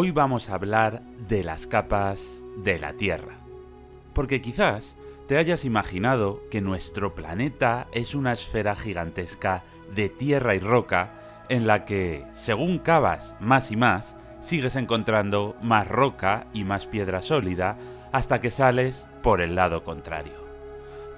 Hoy vamos a hablar de las capas de la Tierra. Porque quizás te hayas imaginado que nuestro planeta es una esfera gigantesca de tierra y roca en la que, según cavas más y más, sigues encontrando más roca y más piedra sólida hasta que sales por el lado contrario.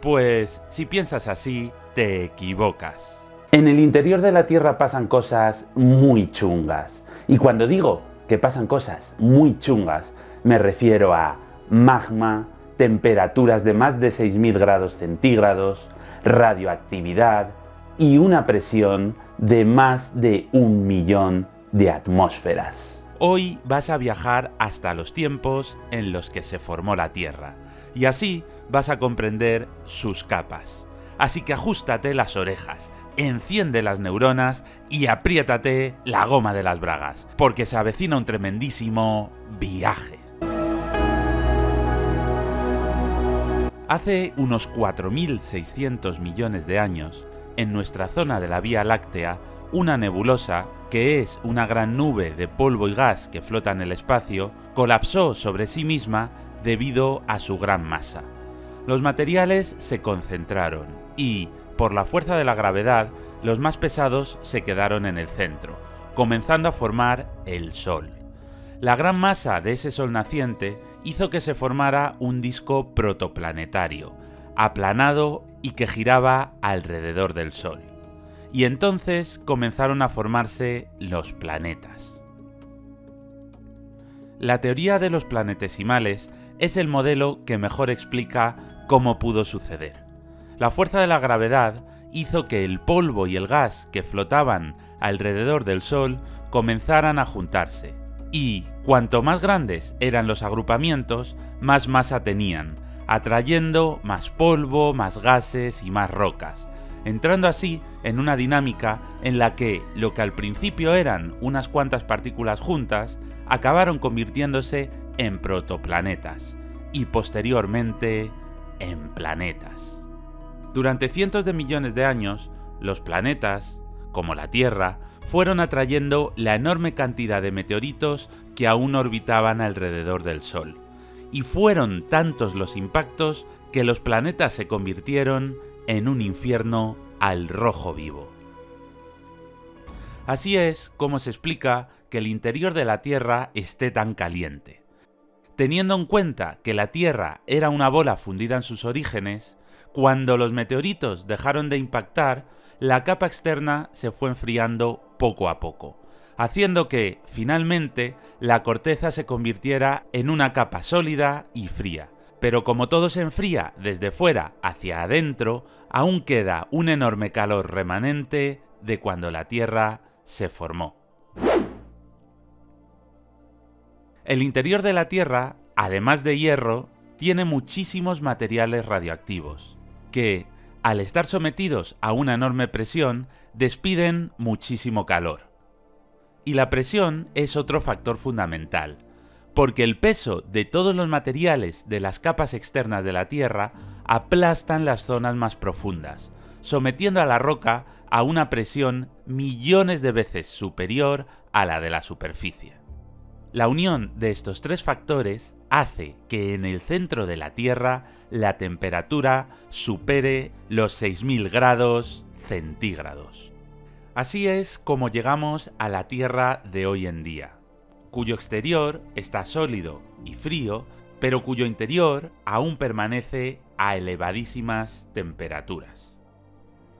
Pues si piensas así, te equivocas. En el interior de la Tierra pasan cosas muy chungas. Y cuando digo que pasan cosas muy chungas, me refiero a magma, temperaturas de más de 6.000 grados centígrados, radioactividad y una presión de más de 1 millón de atmósferas. Hoy vas a viajar hasta los tiempos en los que se formó la Tierra, y así vas a comprender sus capas. Así que ajústate las orejas, enciende las neuronas y apriétate la goma de las bragas, porque se avecina un tremendísimo viaje. Hace unos 4.600 millones de años, en nuestra zona de la Vía Láctea, una nebulosa, que es una gran nube de polvo y gas que flota en el espacio, colapsó sobre sí misma debido a su gran masa. Los materiales se concentraron y, por la fuerza de la gravedad, los más pesados se quedaron en el centro, comenzando a formar el Sol. La gran masa de ese Sol naciente hizo que se formara un disco protoplanetario, aplanado y que giraba alrededor del Sol. Y entonces comenzaron a formarse los planetas. La teoría de los planetesimales es el modelo que mejor explica cómo pudo suceder. La fuerza de la gravedad hizo que el polvo y el gas que flotaban alrededor del Sol comenzaran a juntarse, y cuanto más grandes eran los agrupamientos, más masa tenían, atrayendo más polvo, más gases y más rocas, entrando así en una dinámica en la que lo que al principio eran unas cuantas partículas juntas, acabaron convirtiéndose en protoplanetas, y posteriormente en planetas. Durante cientos de millones de años, los planetas, como la Tierra, fueron atrayendo la enorme cantidad de meteoritos que aún orbitaban alrededor del Sol. Y fueron tantos los impactos que los planetas se convirtieron en un infierno al rojo vivo. Así es como se explica que el interior de la Tierra esté tan caliente. Teniendo en cuenta que la Tierra era una bola fundida en sus orígenes, cuando los meteoritos dejaron de impactar, la capa externa se fue enfriando poco a poco, haciendo que, finalmente, la corteza se convirtiera en una capa sólida y fría. Pero como todo se enfría desde fuera hacia adentro, aún queda un enorme calor remanente de cuando la Tierra se formó. El interior de la Tierra, además de hierro, tiene muchísimos materiales radioactivos, que, al estar sometidos a una enorme presión, despiden muchísimo calor. Y la presión es otro factor fundamental, porque el peso de todos los materiales de las capas externas de la Tierra aplastan las zonas más profundas, sometiendo a la roca a una presión millones de veces superior a la de la superficie. La unión de estos tres factores hace que en el centro de la Tierra la temperatura supere los 6.000 grados centígrados. Así es como llegamos a la Tierra de hoy en día, cuyo exterior está sólido y frío, pero cuyo interior aún permanece a elevadísimas temperaturas.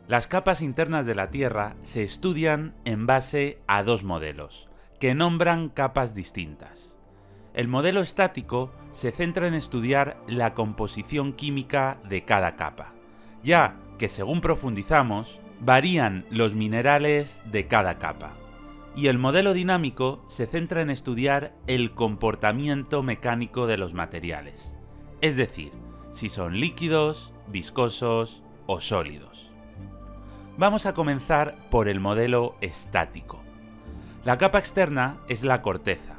Las capas internas de la Tierra se estudian en base a dos modelos, que nombran capas distintas. El modelo estático se centra en estudiar la composición química de cada capa, ya que según profundizamos, varían los minerales de cada capa. Y el modelo dinámico se centra en estudiar el comportamiento mecánico de los materiales, es decir, si son líquidos, viscosos o sólidos. Vamos a comenzar por el modelo estático. La capa externa es la corteza,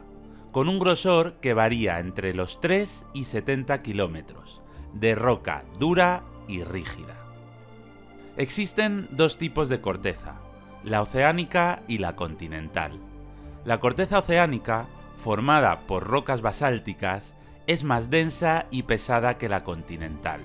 con un grosor que varía entre los 3 y 70 kilómetros, de roca dura y rígida. Existen dos tipos de corteza, la oceánica y la continental. La corteza oceánica formada por rocas basálticas, es más densa y pesada que la continental.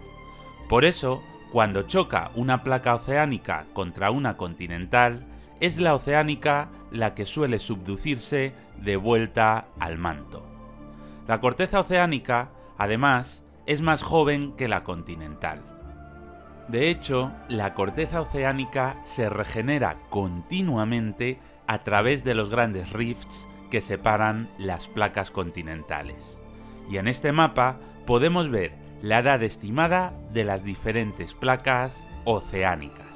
Por eso, cuando choca una placa oceánica contra una continental, es la oceánica la que suele subducirse de vuelta al manto. La corteza oceánica, además, es más joven que la continental. De hecho, la corteza oceánica se regenera continuamente a través de los grandes rifts que separan las placas continentales. Y en este mapa podemos ver la edad estimada de las diferentes placas oceánicas.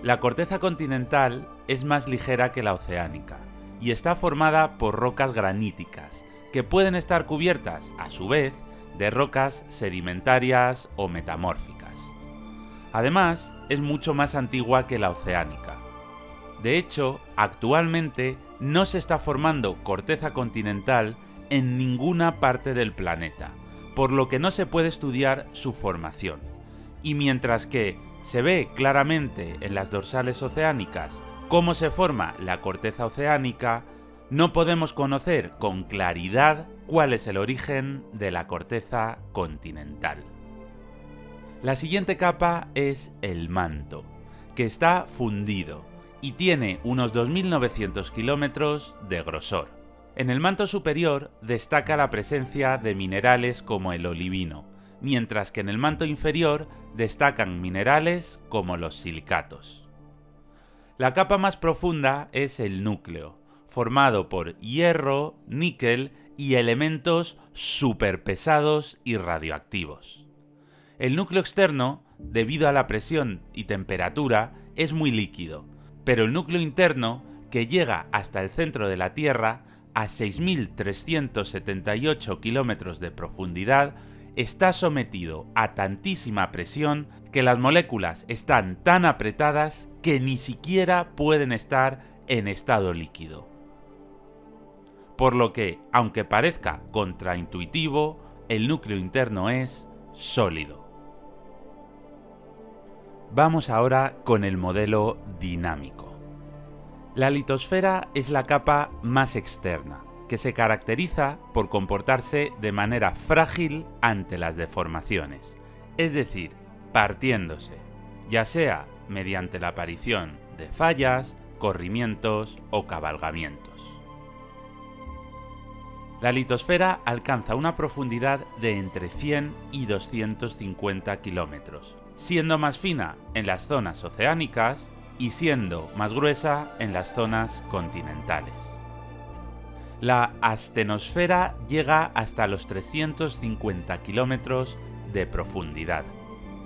La corteza continental es más ligera que la oceánica y está formada por rocas graníticas, que pueden estar cubiertas, a su vez, de rocas sedimentarias o metamórficas. Además, es mucho más antigua que la oceánica. De hecho, actualmente no se está formando corteza continental en ninguna parte del planeta, por lo que no se puede estudiar su formación. Y mientras que se ve claramente en las dorsales oceánicas cómo se forma la corteza oceánica, no podemos conocer con claridad cuál es el origen de la corteza continental. La siguiente capa es el manto, que está fundido y tiene unos 2.900 kilómetros de grosor. En el manto superior destaca la presencia de minerales como el olivino, mientras que en el manto inferior destacan minerales como los silicatos. La capa más profunda es el núcleo, formado por hierro, níquel y elementos superpesados y radioactivos. El núcleo externo, debido a la presión y temperatura, es muy líquido, pero el núcleo interno, que llega hasta el centro de la Tierra, a 6.378 kilómetros de profundidad, está sometido a tantísima presión que las moléculas están tan apretadas que ni siquiera pueden estar en estado líquido. Por lo que, aunque parezca contraintuitivo, el núcleo interno es sólido. Vamos ahora con el modelo dinámico. La litosfera es la capa más externa, que se caracteriza por comportarse de manera frágil ante las deformaciones, es decir, partiéndose, ya sea mediante la aparición de fallas, corrimientos o cabalgamientos. La litosfera alcanza una profundidad de entre 100 y 250 kilómetros, siendo más fina en las zonas oceánicas y siendo más gruesa en las zonas continentales. La astenosfera llega hasta los 350 kilómetros de profundidad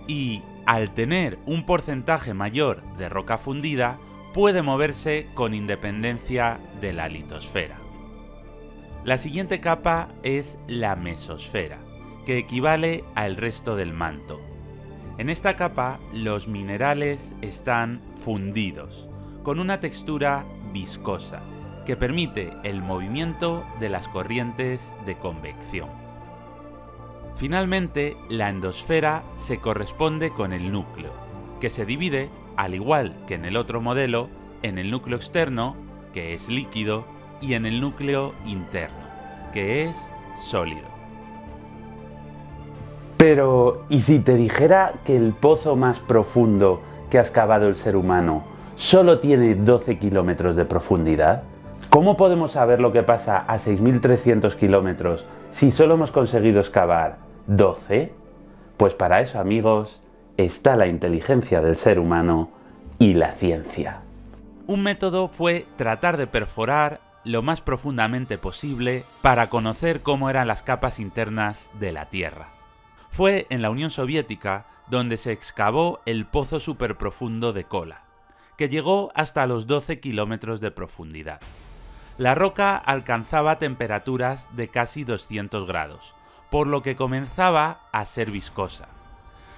y, al tener un porcentaje mayor de roca fundida, puede moverse con independencia de la litosfera. La siguiente capa es la mesosfera, que equivale al resto del manto. En esta capa los minerales están fundidos, con una textura viscosa, que permite el movimiento de las corrientes de convección. Finalmente, la endosfera se corresponde con el núcleo, que se divide, al igual que en el otro modelo, en el núcleo externo, que es líquido, y en el núcleo interno, que es sólido. Pero, ¿y si te dijera que el pozo más profundo que ha excavado el ser humano solo tiene 12 kilómetros de profundidad? ¿Cómo podemos saber lo que pasa a 6.300 kilómetros si solo hemos conseguido excavar 12? Pues para eso, amigos, está la inteligencia del ser humano y la ciencia. Un método fue tratar de perforar lo más profundamente posible para conocer cómo eran las capas internas de la Tierra. Fue en la Unión Soviética donde se excavó el pozo superprofundo de Kola, que llegó hasta los 12 kilómetros de profundidad. La roca alcanzaba temperaturas de casi 200 grados, por lo que comenzaba a ser viscosa.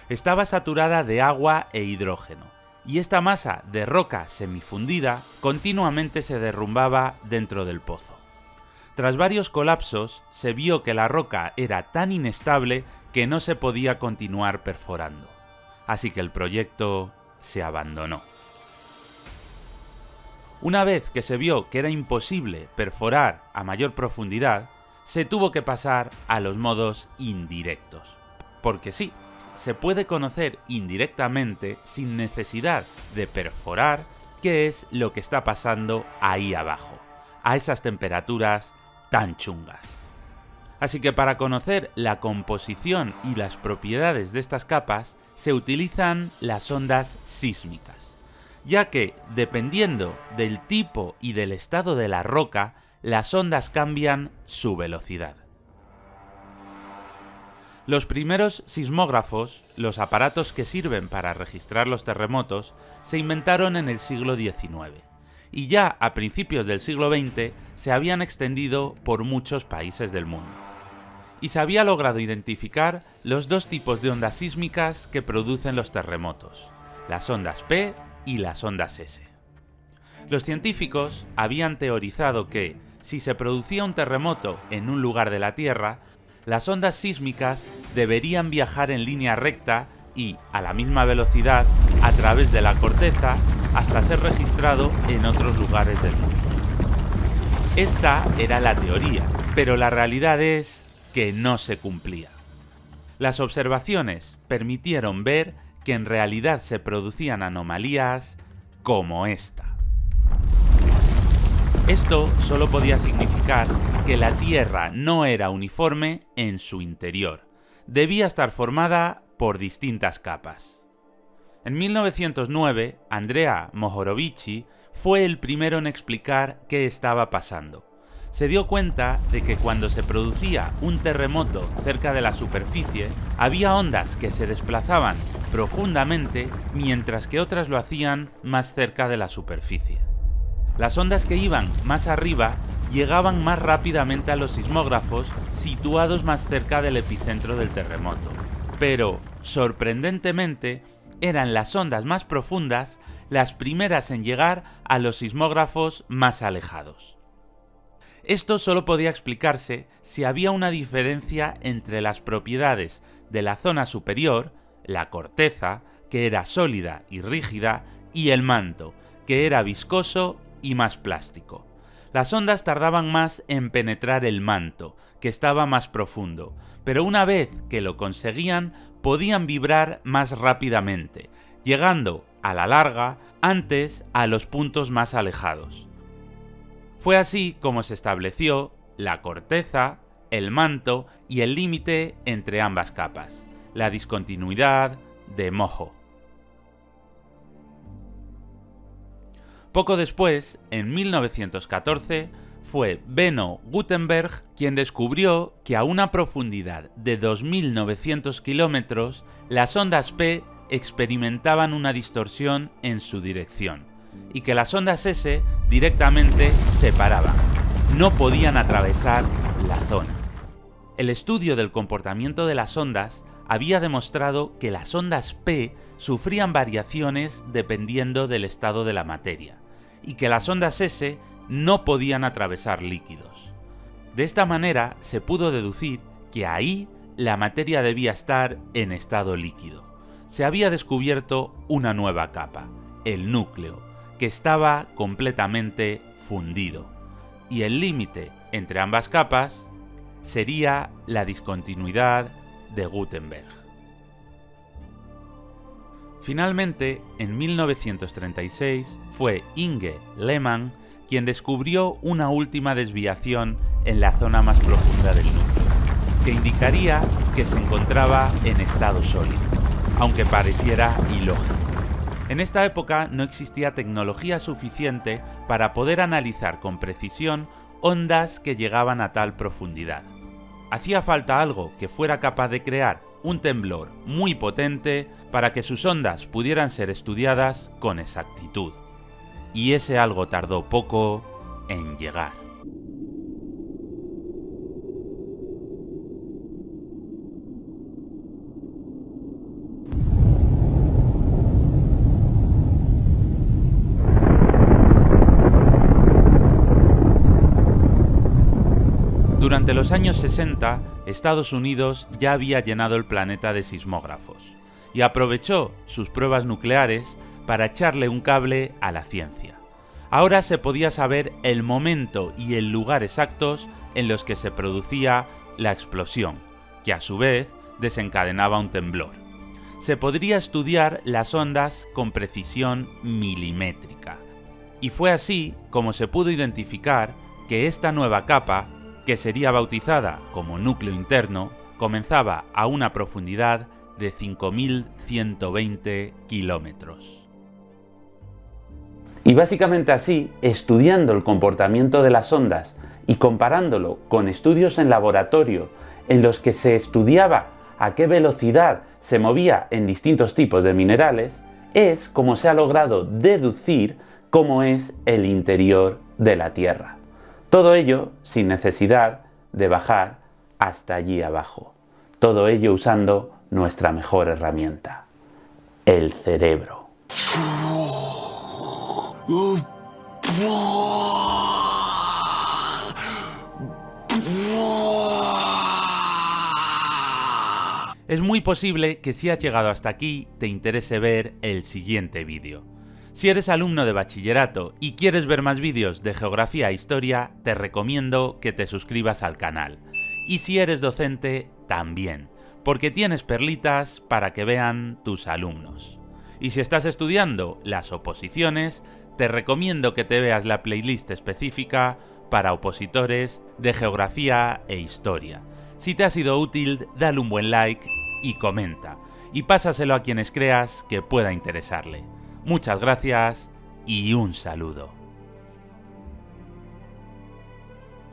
Estaba saturada de agua e hidrógeno, y esta masa de roca semifundida continuamente se derrumbaba dentro del pozo. Tras varios colapsos, se vio que la roca era tan inestable que no se podía continuar perforando, así que el proyecto se abandonó. Una vez que se vio que era imposible perforar a mayor profundidad, se tuvo que pasar a los modos indirectos. Porque sí, se puede conocer indirectamente, sin necesidad de perforar, qué es lo que está pasando ahí abajo, a esas temperaturas tan chungas. Así que para conocer la composición y las propiedades de estas capas, se utilizan las ondas sísmicas, ya que, dependiendo del tipo y del estado de la roca, las ondas cambian su velocidad. Los primeros sismógrafos, los aparatos que sirven para registrar los terremotos, se inventaron en el siglo XIX, y ya a principios del siglo XX se habían extendido por muchos países del mundo. Y se había logrado identificar los dos tipos de ondas sísmicas que producen los terremotos, las ondas P y las ondas S. Los científicos habían teorizado que, si se producía un terremoto en un lugar de la Tierra, las ondas sísmicas deberían viajar en línea recta y, a la misma velocidad, a través de la corteza hasta ser registrado en otros lugares del mundo. Esta era la teoría, pero la realidad es que no se cumplía. Las observaciones permitieron ver que en realidad se producían anomalías como esta. Esto solo podía significar que la Tierra no era uniforme en su interior. Debía estar formada por distintas capas. En 1909, Andrea Mohorovici fue el primero en explicar qué estaba pasando. Se dio cuenta de que cuando se producía un terremoto cerca de la superficie, había ondas que se desplazaban profundamente mientras que otras lo hacían más cerca de la superficie. Las ondas que iban más arriba llegaban más rápidamente a los sismógrafos situados más cerca del epicentro del terremoto, pero, sorprendentemente, eran las ondas más profundas las primeras en llegar a los sismógrafos más alejados. Esto solo podía explicarse si había una diferencia entre las propiedades de la zona superior, la corteza, que era sólida y rígida, y el manto, que era viscoso y más plástico. Las ondas tardaban más en penetrar el manto, que estaba más profundo, pero una vez que lo conseguían, podían vibrar más rápidamente, llegando, a la larga, antes a los puntos más alejados. Fue así como se estableció la corteza, el manto y el límite entre ambas capas, la discontinuidad de Moho. Poco después, en 1914, fue Benno Gutenberg quien descubrió que a una profundidad de 2.900 kilómetros, las ondas P experimentaban una distorsión en su dirección, y que las ondas S directamente se paraban, no podían atravesar la zona. El estudio del comportamiento de las ondas había demostrado que las ondas P sufrían variaciones dependiendo del estado de la materia, y que las ondas S no podían atravesar líquidos. De esta manera se pudo deducir que ahí la materia debía estar en estado líquido. Se había descubierto una nueva capa, el núcleo, que estaba completamente fundido, y el límite entre ambas capas sería la discontinuidad de Gutenberg. Finalmente, en 1936, fue Inge Lehmann quien descubrió una última desviación en la zona más profunda del núcleo, que indicaría que se encontraba en estado sólido, aunque pareciera ilógico. En esta época no existía tecnología suficiente para poder analizar con precisión ondas que llegaban a tal profundidad. Hacía falta algo que fuera capaz de crear un temblor muy potente para que sus ondas pudieran ser estudiadas con exactitud. Y ese algo tardó poco en llegar. Durante los años 60, Estados Unidos ya había llenado el planeta de sismógrafos y aprovechó sus pruebas nucleares para echarle un cable a la ciencia. Ahora se podía saber el momento y el lugar exactos en los que se producía la explosión, que a su vez desencadenaba un temblor. Se podría estudiar las ondas con precisión milimétrica. Y fue así como se pudo identificar que esta nueva capa, que sería bautizada como núcleo interno, comenzaba a una profundidad de 5.120 kilómetros. Y básicamente así, estudiando el comportamiento de las ondas y comparándolo con estudios en laboratorio en los que se estudiaba a qué velocidad se movía en distintos tipos de minerales, es como se ha logrado deducir cómo es el interior de la Tierra. Todo ello sin necesidad de bajar hasta allí abajo. Todo ello usando nuestra mejor herramienta, el cerebro. Es muy posible que si has llegado hasta aquí te interese ver el siguiente vídeo. Si eres alumno de bachillerato y quieres ver más vídeos de geografía e historia, te recomiendo que te suscribas al canal. Y si eres docente, también, porque tienes perlitas para que vean tus alumnos. Y si estás estudiando las oposiciones, te recomiendo que te veas la playlist específica para opositores de geografía e historia. Si te ha sido útil, dale un buen like y comenta. Y pásaselo a quienes creas que pueda interesarle. Muchas gracias y un saludo.